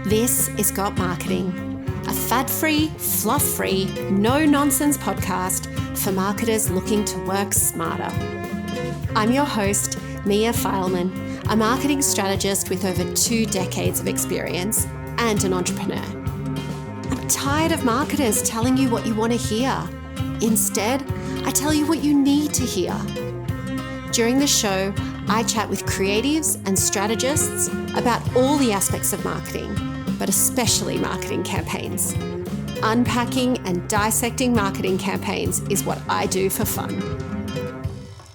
This is Got Marketing, a fad-free, fluff-free, no-nonsense podcast for marketers looking to work smarter. I'm your host, Mia Fileman, a marketing strategist with over 2 decades of experience and an entrepreneur. I'm tired of marketers telling you what you want to hear. Instead, I tell you what you need to hear. During the show, I chat with creatives and strategists about all the aspects of marketing, but especially marketing campaigns. Unpacking and dissecting marketing campaigns is what I do for fun.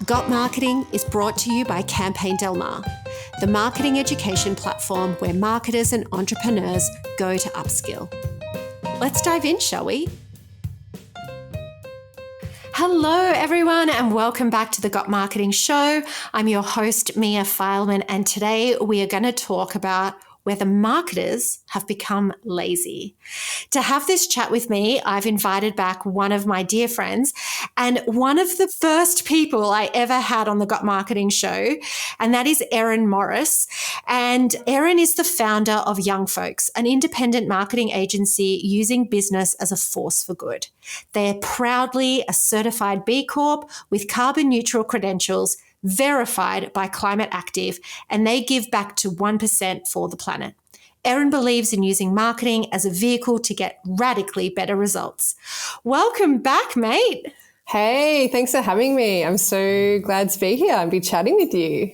Got Marketing is brought to you by Campaign Del Mar, the marketing education platform where marketers and entrepreneurs go to upskill. Let's dive in, shall we? Hello, everyone, and welcome back to the Got Marketing Show. I'm your host, Mia Fileman, and today we are going to talk about whether marketers have become lazy. To have this chat with me, I've invited back one of my dear friends and one of the first people I ever had on the Got Marketing Show, and that is Erin Morris. And Erin is the founder of Young Folks, an independent marketing agency using business as a force for good. They're proudly a certified B Corp with carbon neutral credentials, verified by Climate Active, and they give back to 1% for the planet. Erin believes in using marketing as a vehicle to get radically better results. Welcome back, mate. Hey, thanks for having me. I'm so glad to be here and be chatting with you.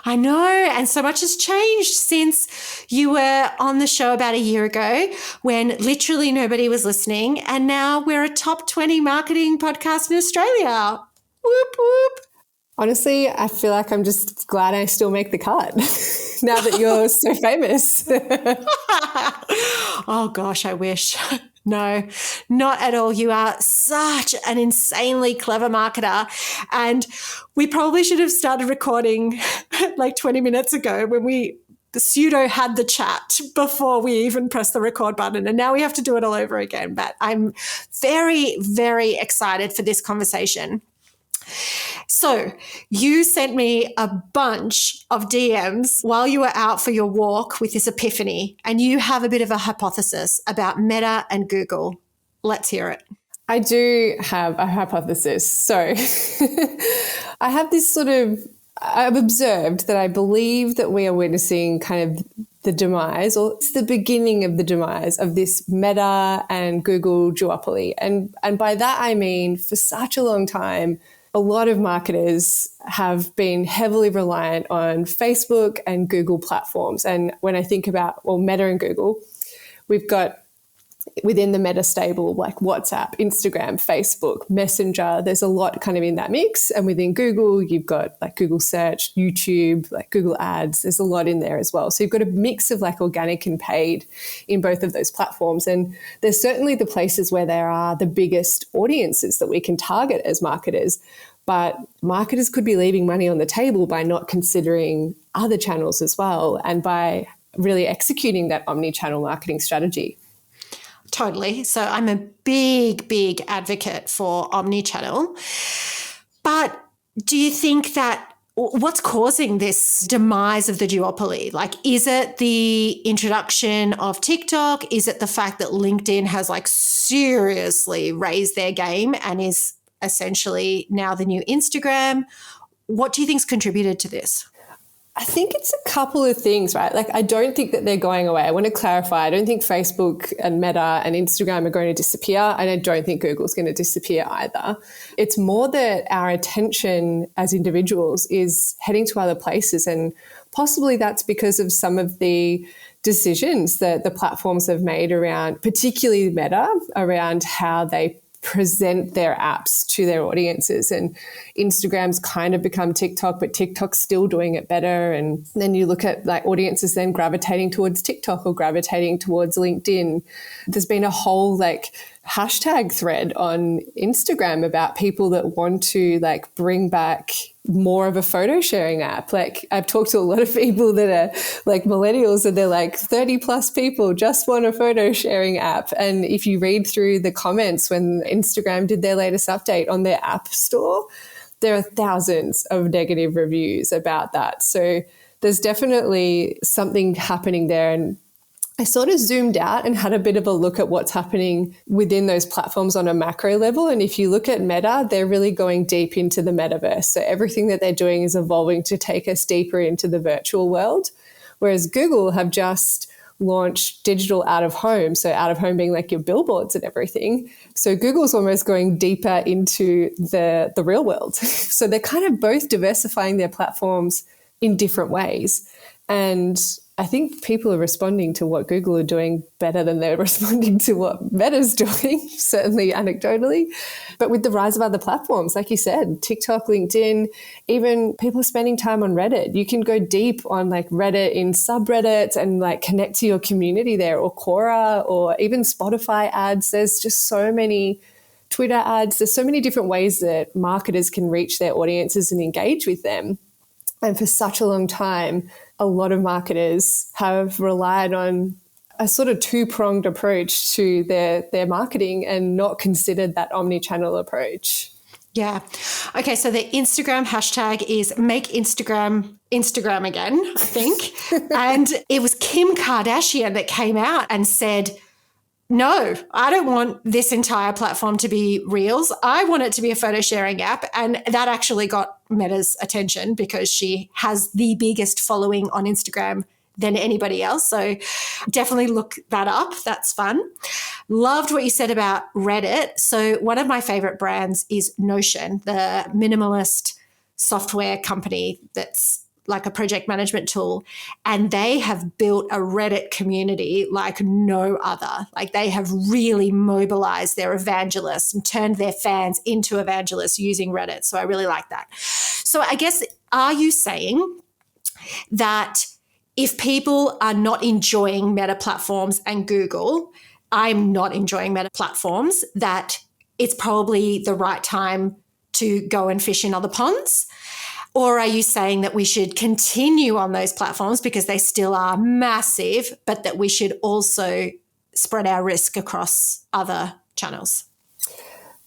I know, and so much has changed since you were on the show about a year ago when literally nobody was listening, and now we're a top 20 marketing podcast in Australia. Whoop, whoop. Honestly, I feel like I'm just glad I still make the cut now that you're so famous. Oh gosh, I wish. No, not at all. You are such an insanely clever marketer. And we probably should have started recording like 20 minutes ago when we pseudo had the chat before we even pressed the record button. And now we have to do it all over again. But I'm very, very excited for this conversation. So you sent me a bunch of DMs while you were out for your walk with this epiphany, and you have a bit of a hypothesis about Meta and Google. Let's hear it. I do have a hypothesis. So I have this I've observed that I believe that we are witnessing kind of the demise, or it's the beginning of the demise of this Meta and Google duopoly. And by that, I mean, for such a long time, a lot of marketers have been heavily reliant on Facebook and Google platforms. And when I think about, Meta and Google, we've got within the Meta stable, like WhatsApp, Instagram, Facebook, Messenger. There's a lot kind of in that mix. And within Google, you've got like Google Search, YouTube, like Google Ads. There's a lot in there as well. So you've got a mix of like organic and paid in both of those platforms. And there's certainly the places where there are the biggest audiences that we can target as marketers. But marketers could be leaving money on the table by not considering other channels as well, and by really executing that omni-channel marketing strategy. Totally. So I'm a big, big advocate for omni-channel. But do you think that what's causing this demise of the duopoly? Like, is it the introduction of TikTok? Is it the fact that LinkedIn has like seriously raised their game and is essentially now the new Instagram? What do you think's contributed to this? I think it's a couple of things, right? Like, I don't think that they're going away. I want to clarify. I don't think Facebook and Meta and Instagram are going to disappear. And I don't think Google's going to disappear either. It's more that our attention as individuals is heading to other places. And possibly that's because of some of the decisions that the platforms have made around, particularly Meta, around how they present their apps to their audiences. And Instagram's kind of become TikTok, but TikTok's still doing it better. And then you look at like audiences then gravitating towards TikTok or gravitating towards LinkedIn. There's been a whole like hashtag thread on Instagram about people that want to like bring back more of a photo sharing app. Like, I've talked to a lot of people that are like millennials, and they're like 30 plus people just want a photo sharing app. And if you read through the comments when Instagram did their latest update on their app store, there are thousands of negative reviews about that. So there's definitely something happening there. And I sort of zoomed out and had a bit of a look at what's happening within those platforms on a macro level. And if you look at Meta, they're really going deep into the metaverse. So everything that they're doing is evolving to take us deeper into the virtual world. Whereas Google have just launched digital out of home. So out of home being like your billboards and everything. So Google's almost going deeper into the real world. So they're kind of both diversifying their platforms in different ways. And I think people are responding to what Google are doing better than they're responding to what Meta's doing, certainly anecdotally. But with the rise of other platforms, like you said, TikTok, LinkedIn, even people spending time on Reddit, you can go deep on like Reddit in subreddits and like connect to your community there, or Quora, or even Spotify ads. There's just so many Twitter ads. There's so many different ways that marketers can reach their audiences and engage with them. And for such a long time, a lot of marketers have relied on a sort of two-pronged approach to their marketing and not considered that omni-channel approach. Yeah. Okay, so the Instagram hashtag is make Instagram again, I think. And it was Kim Kardashian that came out and said, no, I don't want this entire platform to be Reels. I want it to be a photo sharing app. And that actually got Meta's attention because she has the biggest following on Instagram than anybody else. So definitely look that up. That's fun. Loved what you said about Reddit. So one of my favorite brands is Notion, the minimalist software company that's like a project management tool. And they have built a Reddit community like no other. Like they have really mobilized their evangelists and turned their fans into evangelists using Reddit. So I really like that. So I guess, are you saying that if people are not enjoying Meta platforms and Google, I'm not enjoying Meta platforms, that it's probably the right time to go and fish in other ponds? Or are you saying that we should continue on those platforms because they still are massive, but that we should also spread our risk across other channels?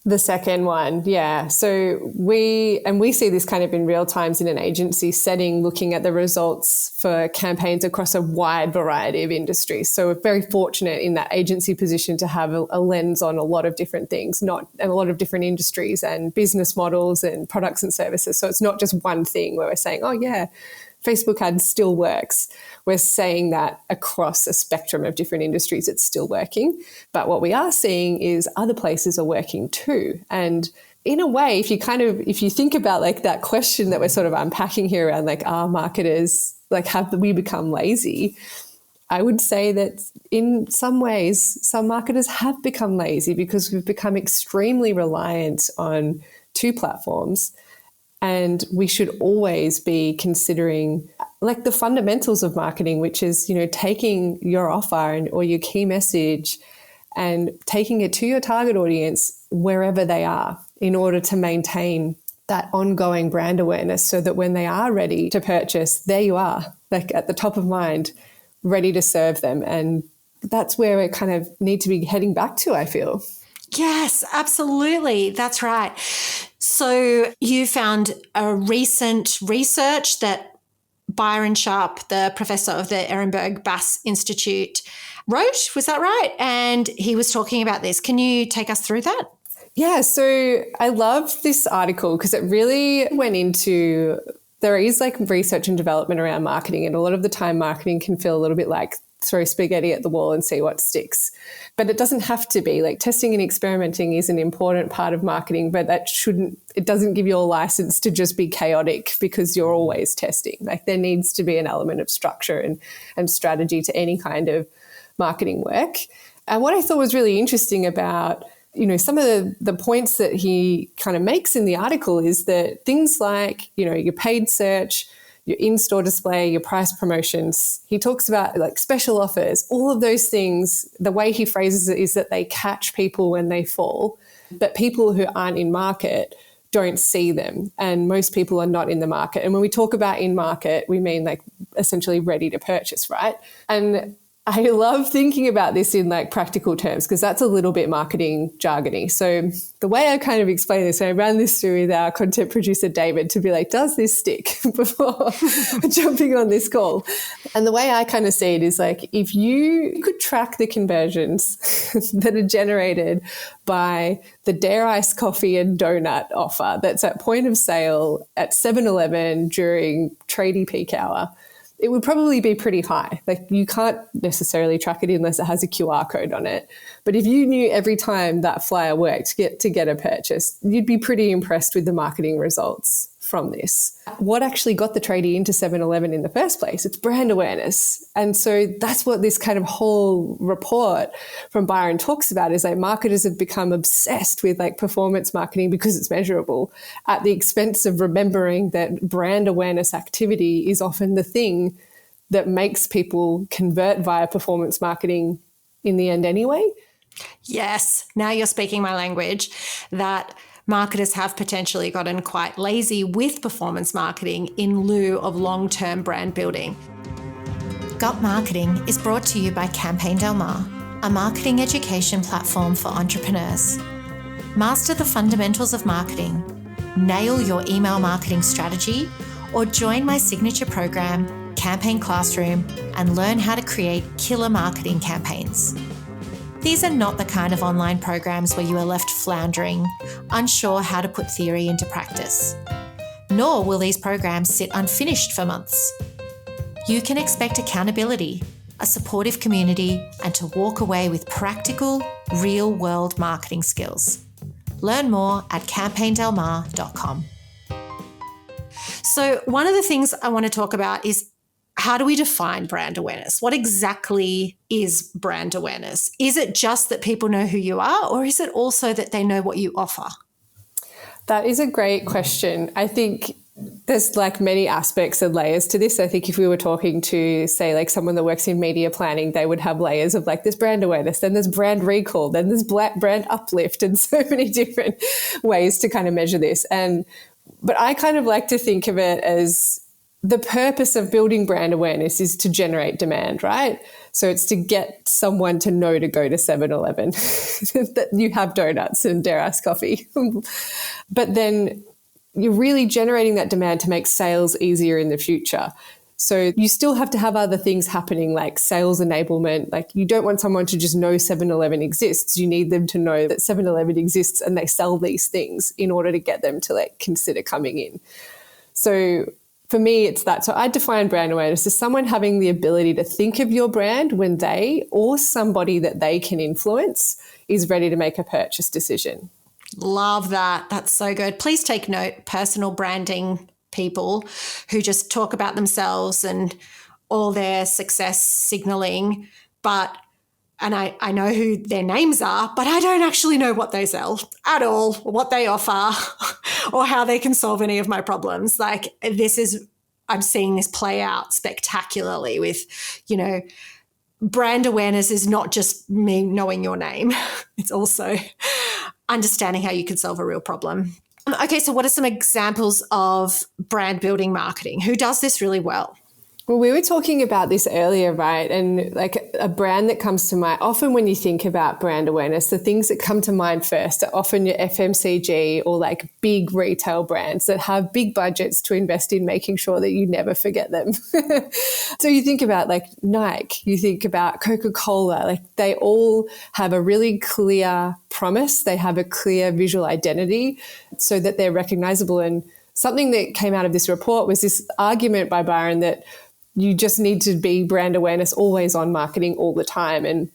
The second one, yeah. So we see this kind of in real times in an agency setting, looking at the results for campaigns across a wide variety of industries. So we're very fortunate in that agency position to have a lens on a lot of different things, and a lot of different industries and business models and products and services. So it's not just one thing where we're saying, oh yeah, Facebook ads still works. We're saying that across a spectrum of different industries, it's still working. But what we are seeing is other places are working too. And in a way, if you think about like that question that we're sort of unpacking here around like, are marketers, like have we become lazy? I would say that in some ways, some marketers have become lazy because we've become extremely reliant on two platforms. And we should always be considering like the fundamentals of marketing, which is, taking your offer or your key message and taking it to your target audience wherever they are in order to maintain that ongoing brand awareness so that when they are ready to purchase, there you are, like at the top of mind, ready to serve them. And that's where we kind of need to be heading back to, I feel. Yes, absolutely. That's right. So you found a recent research that Byron Sharp, the professor of the Ehrenberg Bass Institute, wrote. Was that right? And he was talking about this. Can you take us through that? Yeah, so I love this article because it really went into, there is like research and development around marketing, and a lot of the time marketing can feel a little bit like throw spaghetti at the wall and see what sticks. But it doesn't have to be. Like testing and experimenting is an important part of marketing, but it doesn't give you a license to just be chaotic because you're always testing. Like there needs to be an element of structure and strategy to any kind of marketing work. And what I thought was really interesting about, some of the points that he kind of makes in the article is that things like, your paid search, your in-store display, your price promotions. He talks about like special offers, all of those things. The way he phrases it is that they catch people when they fall, but people who aren't in market don't see them. And most people are not in the market. And when we talk about in market, we mean like essentially ready to purchase, right? And I love thinking about this in like practical terms because that's a little bit marketing jargony. So the way I kind of explain this, I ran this through with our content producer, David, to be like, does this stick before jumping on this call? And the way I kind of see it is like, if you could track the conversions that are generated by the Dare Iced coffee and donut offer that's at point of sale at 7-Eleven during tradie peak hour, it would probably be pretty high. Like you can't necessarily track it unless it has a QR code on it. But if you knew every time that flyer worked to get a purchase, you'd be pretty impressed with the marketing results from this. What actually got the tradie into 7-Eleven in the first place? It's brand awareness. And so that's what this kind of whole report from Byron talks about, is like marketers have become obsessed with like performance marketing because it's measurable at the expense of remembering that brand awareness activity is often the thing that makes people convert via performance marketing in the end anyway. Yes, now you're speaking my language, that marketers have potentially gotten quite lazy with performance marketing in lieu of long-term brand building. Gut Marketing is brought to you by Campaign Del Mar, a marketing education platform for entrepreneurs. Master the fundamentals of marketing, nail your email marketing strategy, or join my signature program, Campaign Classroom, and learn how to create killer marketing campaigns. These are not the kind of online programs where you are left floundering, unsure how to put theory into practice. Nor will these programs sit unfinished for months. You can expect accountability, a supportive community, and to walk away with practical, real-world marketing skills. Learn more at campaigndelmar.com. So one of the things I want to talk about is, how do we define brand awareness? What exactly is brand awareness? Is it just that people know who you are, or is it also that they know what you offer? That is a great question. I think there's like many aspects and layers to this. I think if we were talking to, say, like someone that works in media planning, they would have layers of like, there's brand awareness, then there's brand recall, then there's brand uplift, and so many different ways to kind of measure this. But I kind of like to think of it as, the purpose of building brand awareness is to generate demand, right? So it's to get someone to know to go to 7-Eleven, that you have donuts and Dare Iced coffee. But then you're really generating that demand to make sales easier in the future. So you still have to have other things happening, like sales enablement. Like you don't want someone to just know 7-Eleven exists. You need them to know that 7-Eleven exists and they sell these things in order to get them to like consider coming in. So for me, it's that. So I define brand awareness as someone having the ability to think of your brand when they, or somebody that they can influence, is ready to make a purchase decision. Love that. That's so good. Please take note, personal branding people who just talk about themselves and all their success signaling, and I know who their names are, but I don't actually know what they sell at all, what they offer, or how they can solve any of my problems. Like I'm seeing this play out spectacularly with, brand awareness is not just me knowing your name. It's also understanding how you could solve a real problem. Okay, so what are some examples of brand building marketing? Who does this really well? Well, we were talking about this earlier, right? And like a brand that comes to mind, often when you think about brand awareness, the things that come to mind first are often your FMCG or like big retail brands that have big budgets to invest in making sure that you never forget them. So you think about like Nike, you think about Coca-Cola, like they all have a really clear promise. They have a clear visual identity so that they're recognizable. And something that came out of this report was this argument by Byron that you just need to be brand awareness, always on marketing all the time. And,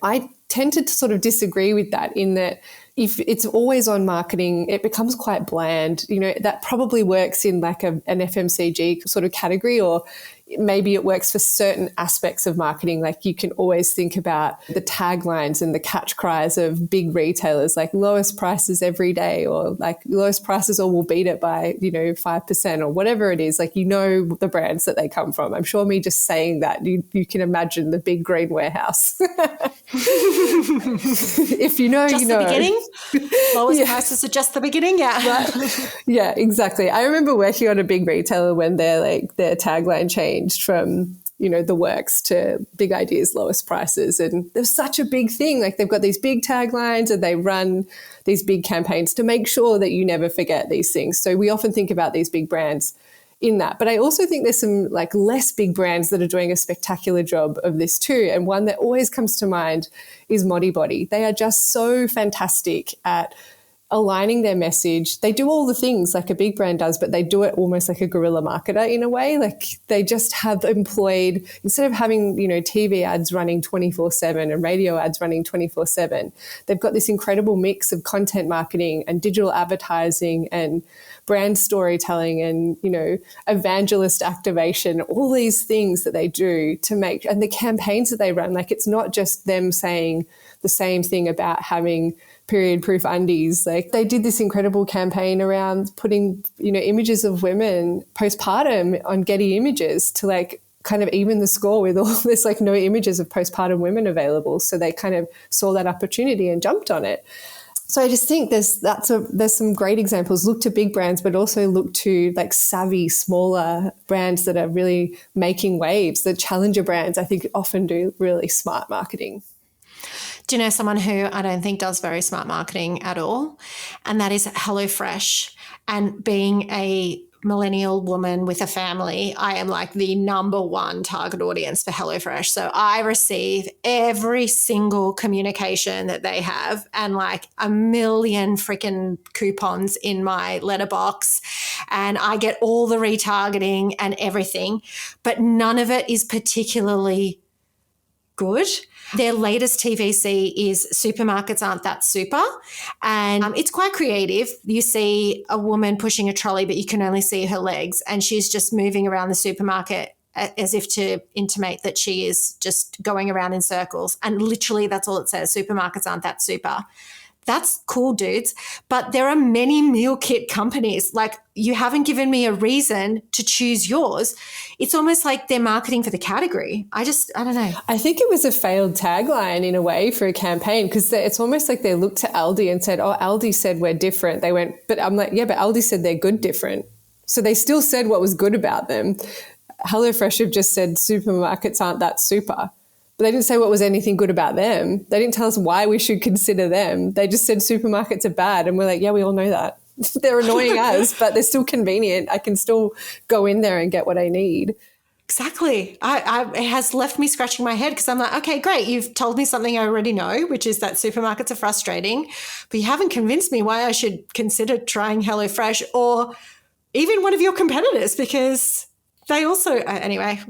I tended to sort of disagree with that, in that if it's always on marketing, it becomes quite bland. That probably works in like an FMCG sort of category, or maybe it works for certain aspects of marketing. Like you can always think about the taglines and the catch cries of big retailers, like lowest prices every day, or like lowest prices or we'll beat it by, 5% or whatever it is. Like, the brands that they come from. I'm sure me just saying that, you can imagine the big green warehouse. If you know, just you know. The beginning? Lowest prices are just the beginning, yeah. Right. Yeah, exactly. I remember working on a big retailer when their tagline changed from the works to big ideas, lowest prices. And there's such a big thing. Like they've got these big taglines and they run these big campaigns to make sure that you never forget these things. So we often think about these big brands in that. But I also think there's some like less big brands that are doing a spectacular job of this too. And one that always comes to mind is Modibody. They are just so fantastic at aligning their message. They do all the things like a big brand does, but they do it almost like a guerrilla marketer in a way. Like they just have employed, instead of having, TV ads running 24/7 and radio ads running 24/7, they've got this incredible mix of content marketing and digital advertising and brand storytelling and, evangelist activation, all these things that they do to make, and the campaigns that they run, like it's not just them saying the same thing about having period-proof undies. Like they did this incredible campaign around putting, images of women postpartum on Getty Images to like kind of even the score with all this like no images of postpartum women available. So they kind of saw that opportunity and jumped on it. So I just think there's some great examples. Look to big brands, but also look to like savvy, smaller brands that are really making waves. The challenger brands, I think, often do really smart marketing. Do you know someone who I don't think does very smart marketing at all? And that is HelloFresh. And being a millennial woman with a family, I am like the number one target audience for HelloFresh. So I receive every single communication that they have and like a million freaking coupons in my letterbox. And I get all the retargeting and everything, but none of it is particularly good. Their latest TVC is Supermarkets Aren't That Super. And it's quite creative. You see a woman pushing a trolley, but you can only see her legs. And she's just moving around the supermarket as if to intimate that she is just going around in circles. And literally that's all it says. Supermarkets aren't that super. That's cool, dudes. But there are many meal kit companies. Like, you haven't given me a reason to choose yours. It's almost like they're marketing for the category. I don't know. I think it was a failed tagline in a way for a campaign, because it's almost like they looked to Aldi and said, oh, Aldi said we're different. They went, but I'm like, yeah, but Aldi said they're good different. So they still said what was good about them. HelloFresh have just said supermarkets aren't that super. But they didn't say what was anything good about them. They didn't tell us why we should consider them. They just said supermarkets are bad. And we're like, yeah, we all know that. They're annoying us, but they're still convenient. I can still go in there and get what I need. Exactly. It has left me scratching my head because I'm like, okay, great. You've told me something I already know, which is that supermarkets are frustrating, but you haven't convinced me why I should consider trying HelloFresh or even one of your competitors, because they also, anyway,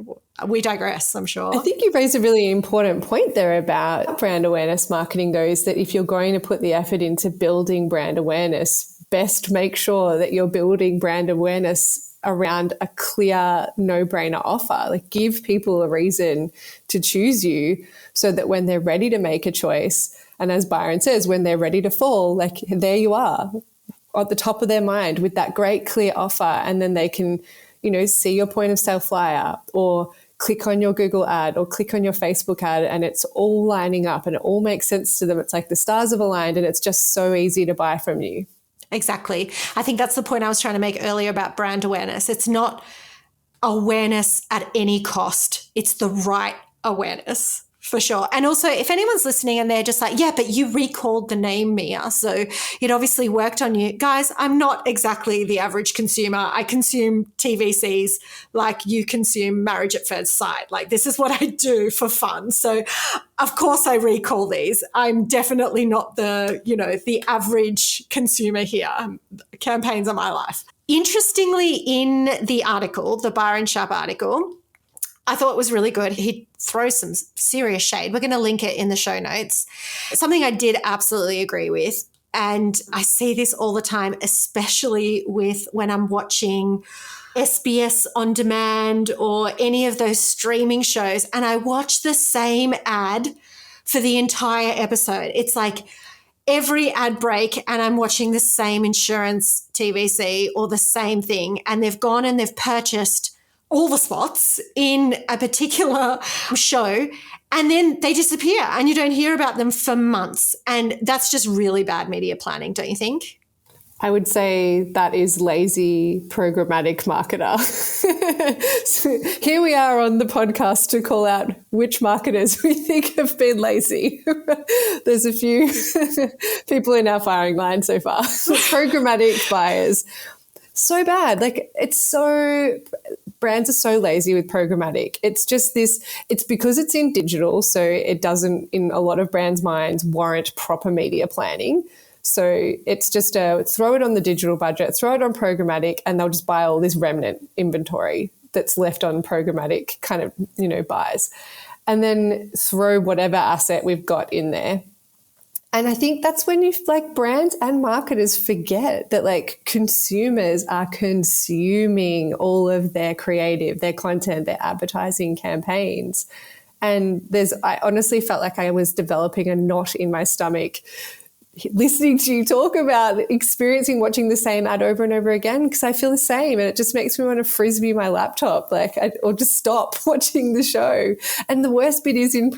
we digress, I'm sure. I think you raise a really important point there about brand awareness marketing, though, is that if you're going to put the effort into building brand awareness, best make sure that you're building brand awareness around a clear, no-brainer offer. Like, give people a reason to choose you so that when they're ready to make a choice, and as Byron says, when they're ready to fall, like, there you are at the top of their mind with that great clear offer, and then they can, see your point of sale flyer or click on your Google ad or click on your Facebook ad, and it's all lining up and it all makes sense to them. It's like the stars have aligned and it's just so easy to buy from you. Exactly. I think that's the point I was trying to make earlier about brand awareness. It's not awareness at any cost. It's the right awareness. For sure. And also, if anyone's listening and they're just like, yeah, but you recalled the name Mia, so it obviously worked on you. Guys, I'm not exactly the average consumer. I consume TVCs like you consume Marriage at First Sight. Like, this is what I do for fun. So, of course, I recall these. I'm definitely not the average consumer here. Campaigns are my life. Interestingly, in the article, the Byron Sharp article, I thought it was really good. He throws some serious shade. We're going to link it in the show notes. Something I did absolutely agree with, and I see this all the time, especially with when I'm watching SBS On Demand or any of those streaming shows, and I watch the same ad for the entire episode. It's like every ad break and I'm watching the same insurance TVC or the same thing, and they've gone and they've purchased all the spots in a particular show, and then they disappear and you don't hear about them for months. And that's just really bad media planning, don't you think? I would say that is lazy programmatic marketer. So here we are on the podcast to call out which marketers we think have been lazy. There's a few people in our firing line so far. Programmatic buyers. So bad. Like brands are so lazy with programmatic. It's just it's because it's in digital. So it doesn't, in a lot of brands' minds, warrant proper media planning. So it's just throw it on the digital budget, throw it on programmatic, and they'll just buy all this remnant inventory that's left on programmatic kind of, buys. And then throw whatever asset we've got in there. And I think that's when brands and marketers forget that consumers are consuming all of their creative, their content, their advertising campaigns. And I honestly felt like I was developing a knot in my stomach listening to you talk about watching the same ad over and over again, because I feel the same, and it just makes me want to frisbee my laptop, or just stop watching the show. And the worst bit is in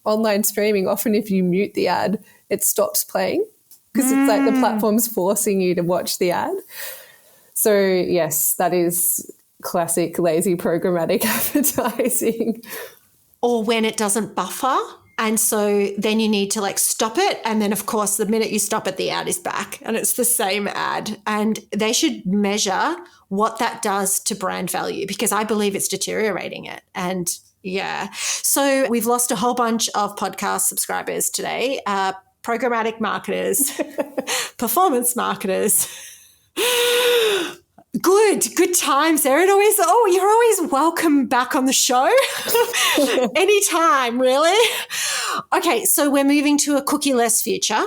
online streaming, often if you mute the ad, it stops playing because it's the platform's forcing you to watch the ad. So yes, that is classic lazy programmatic advertising. Or when it doesn't buffer. And so then you need to stop it. And then, of course, the minute you stop it, the ad is back and it's the same ad. And they should measure what that does to brand value, because I believe it's deteriorating it. And yeah. So we've lost a whole bunch of podcast subscribers today. Programmatic marketers, performance marketers. Good times, Erin. You're always welcome back on the show. Anytime, really. Okay, so we're moving to a cookie-less future.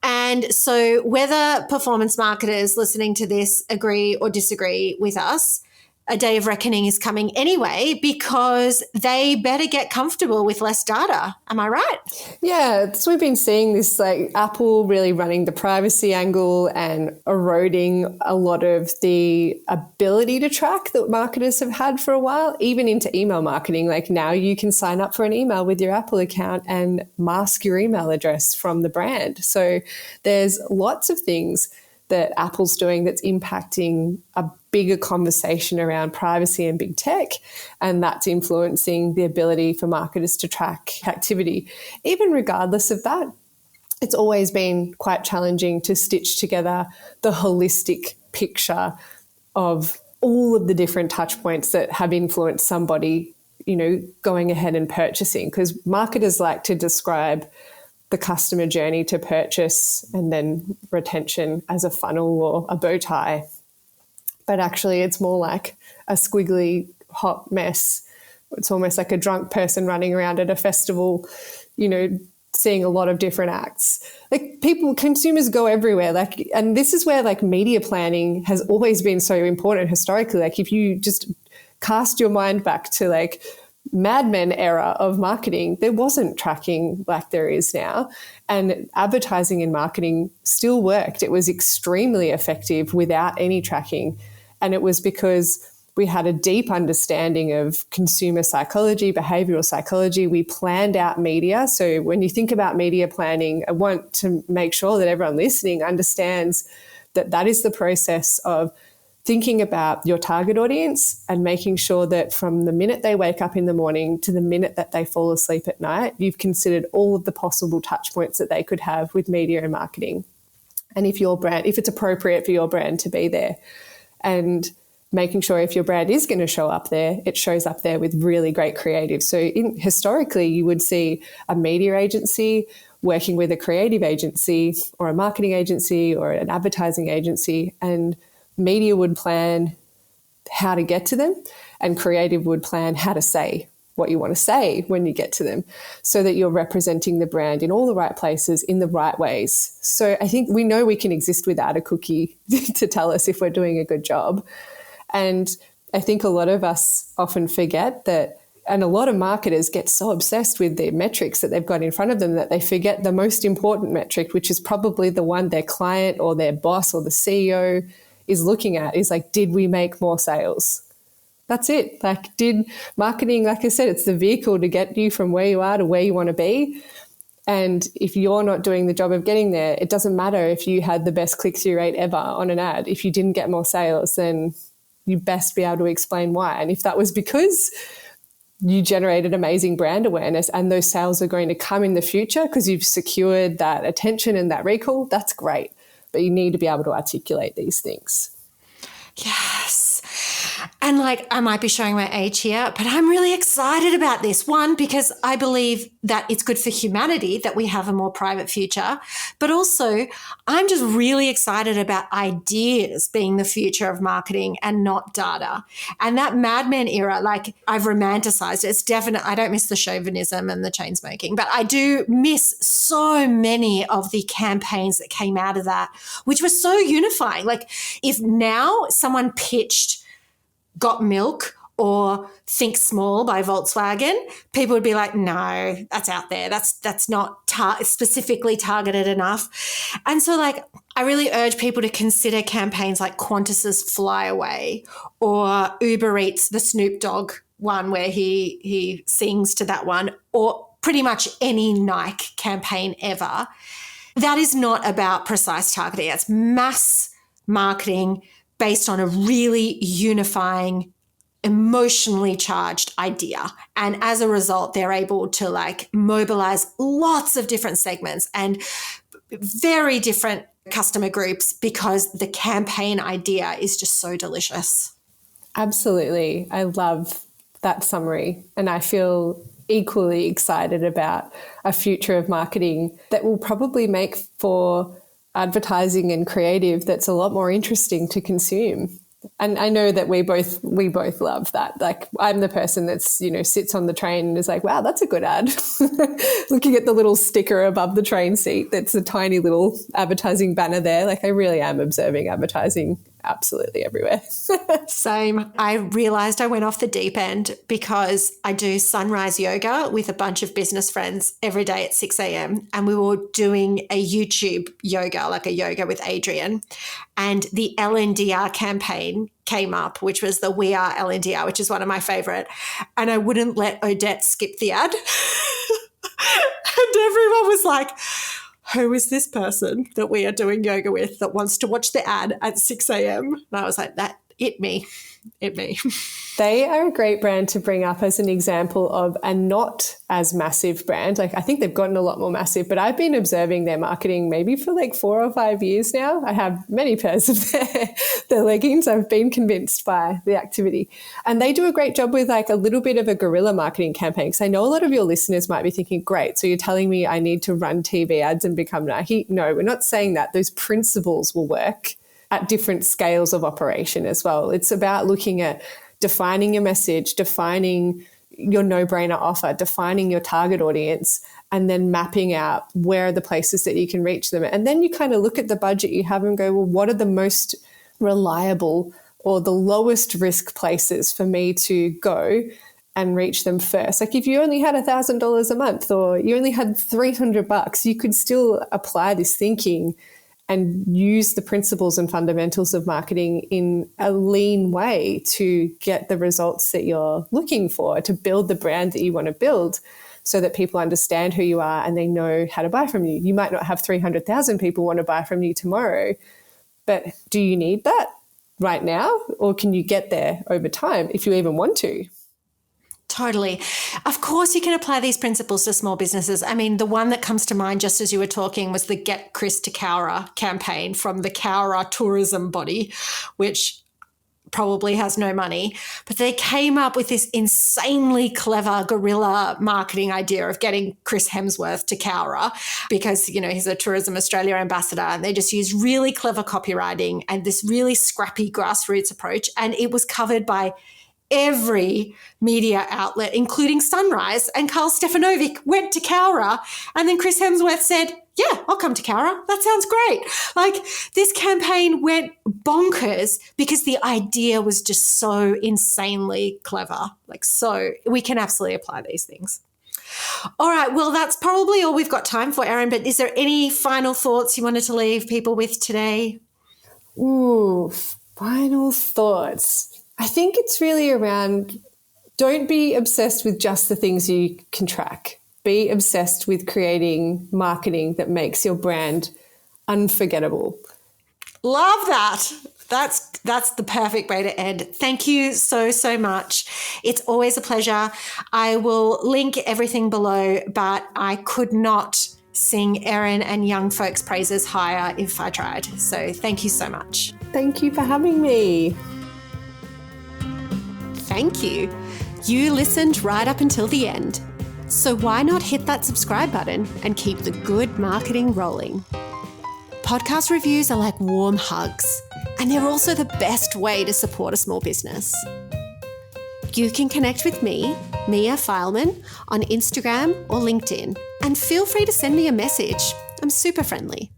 And so whether performance marketers listening to this agree or disagree with us, a day of reckoning is coming anyway, because they better get comfortable with less data. Am I right? Yeah, so we've been seeing this Apple really running the privacy angle and eroding a lot of the ability to track that marketers have had for a while, even into email marketing. Now you can sign up for an email with your Apple account and mask your email address from the brand. So there's lots of things that Apple's doing that's impacting a bigger conversation around privacy and big tech, and that's influencing the ability for marketers to track activity. Even regardless of that, it's always been quite challenging to stitch together the holistic picture of all of the different touch points that have influenced somebody, going ahead and purchasing, because marketers like to describe the customer journey to purchase and then retention as a funnel or a bow tie. But actually it's more like a squiggly hot mess. It's almost like a drunk person running around at a festival, seeing a lot of different acts. Consumers go everywhere. And this is where media planning has always been so important historically. If you just cast your mind back to Mad Men era of marketing, there wasn't tracking like there is now. And advertising and marketing still worked. It was extremely effective without any tracking. And it was because we had a deep understanding of consumer psychology, behavioral psychology. We planned out media. So when you think about media planning, I want to make sure that everyone listening understands that that is the process of thinking about your target audience and making sure that from the minute they wake up in the morning to the minute that they fall asleep at night, you've considered all of the possible touch points that they could have with media and marketing. And if it's appropriate for your brand to be there, and making sure if your brand is going to show up there, it shows up there with really great creative. So historically, you would see a media agency working with a creative agency or a marketing agency or an advertising agency, and media would plan how to get to them and creative would plan how to say what you want to say when you get to them, so that you're representing the brand in all the right places in the right ways. So I think we know we can exist without a cookie to tell us if we're doing a good job. And I think a lot of us often forget that, and a lot of marketers get so obsessed with the metrics that they've got in front of them that they forget the most important metric, which is probably the one their client or their boss or the CEO is looking at, is did we make more sales? That's it. Did marketing, like I said, it's the vehicle to get you from where you are to where you want to be. And if you're not doing the job of getting there, it doesn't matter if you had the best click-through rate ever on an ad. If you didn't get more sales, then you best be able to explain why. And if that was because you generated amazing brand awareness and those sales are going to come in the future because you've secured that attention and that recall, that's great. But you need to be able to articulate these things. Yes. And like, I might be showing my age here, but I'm really excited about this. One, because I believe that it's good for humanity that we have a more private future. But also, I'm just really excited about ideas being the future of marketing and not data. And that Mad Men era, like, I've romanticized it. It's definite. I don't miss the chauvinism and the chain smoking, but I do miss so many of the campaigns that came out of that, which was so unifying. Like, if now someone pitched Got Milk or Think Small by Volkswagen, people would be like, no, that's out there. That's not specifically targeted enough. And so, like, I really urge people to consider campaigns like Qantas's Fly Away or Uber Eats, the Snoop Dogg one where he sings to that one, or pretty much any Nike campaign ever. That is not about precise targeting. It's mass marketing based on a really unifying, emotionally charged idea. And as a result, they're able to like mobilize lots of different segments and very different customer groups because the campaign idea is just so delicious. Absolutely. I love that summary. And I feel equally excited about a future of marketing that will probably make for advertising and creative that's a lot more interesting to consume. And I know that we both love that. Like, I'm the person that's, sits on the train and is like, wow, that's a good ad. Looking at the little sticker above the train seat, that's a tiny little advertising banner there. Like, I really am observing advertising absolutely everywhere. Same. I realized I went off the deep end because I do sunrise yoga with a bunch of business friends every day at 6 a.m. And we were doing a YouTube yoga, like a yoga with Adrian. And the LNDR campaign came up, which was the We Are LNDR, which is one of my favorite. And I wouldn't let Odette skip the ad. And everyone was like, who is this person that we are doing yoga with that wants to watch the ad at 6 a.m.? And I was like, it me. They are a great brand to bring up as an example of a not as massive brand. Like, I think they've gotten a lot more massive, but I've been observing their marketing maybe for like 4 or 5 years now. I have many pairs of their leggings. I've been convinced by the activity. And they do a great job with like a little bit of a guerrilla marketing campaign. Because I know a lot of your listeners might be thinking, great, so you're telling me I need to run TV ads and become Nike? No, we're not saying that. Those principles will work at different scales of operation as well. It's about looking at defining your message, defining your no-brainer offer, defining your target audience, and then mapping out where are the places that you can reach them. And then you kind of look at the budget you have and go, well, what are the most reliable or the lowest risk places for me to go and reach them first? Like, if you only had $1,000 a month or you only had $300, you could still apply this thinking and use the principles and fundamentals of marketing in a lean way to get the results that you're looking for, to build the brand that you want to build so that people understand who you are and they know how to buy from you. You might not have 300,000 people want to buy from you tomorrow, but do you need that right now? Or can you get there over time if you even want to? Totally. Of course, you can apply these principles to small businesses. I mean, the one that comes to mind just as you were talking was the Get Chris to Cowra campaign from the Cowra tourism body, which probably has no money. But they came up with this insanely clever guerrilla marketing idea of getting Chris Hemsworth to Cowra because, he's a Tourism Australia ambassador, and they just used really clever copywriting and this really scrappy grassroots approach. And it was covered by every media outlet, including Sunrise, and Carl Stefanovic went to Cowra. And then Chris Hemsworth said, yeah, I'll come to Cowra. That sounds great. Like, this campaign went bonkers because the idea was just so insanely clever. So we can absolutely apply these things. All right. Well, that's probably all we've got time for, Erin, but is there any final thoughts you wanted to leave people with today? Ooh, final thoughts. I think it's really around, don't be obsessed with just the things you can track. be obsessed with creating marketing that makes your brand unforgettable. Love that. That's the perfect way to end. Thank you so, so much. It's always a pleasure. I will link everything below, but I could not sing Erin and young folks' praises higher if I tried. So thank you so much. Thank you for having me. Thank you. You listened right up until the end. So why not hit that subscribe button and keep the good marketing rolling? Podcast reviews are like warm hugs, and they're also the best way to support a small business. You can connect with me, Mia Fileman, on Instagram or LinkedIn, and feel free to send me a message. I'm super friendly.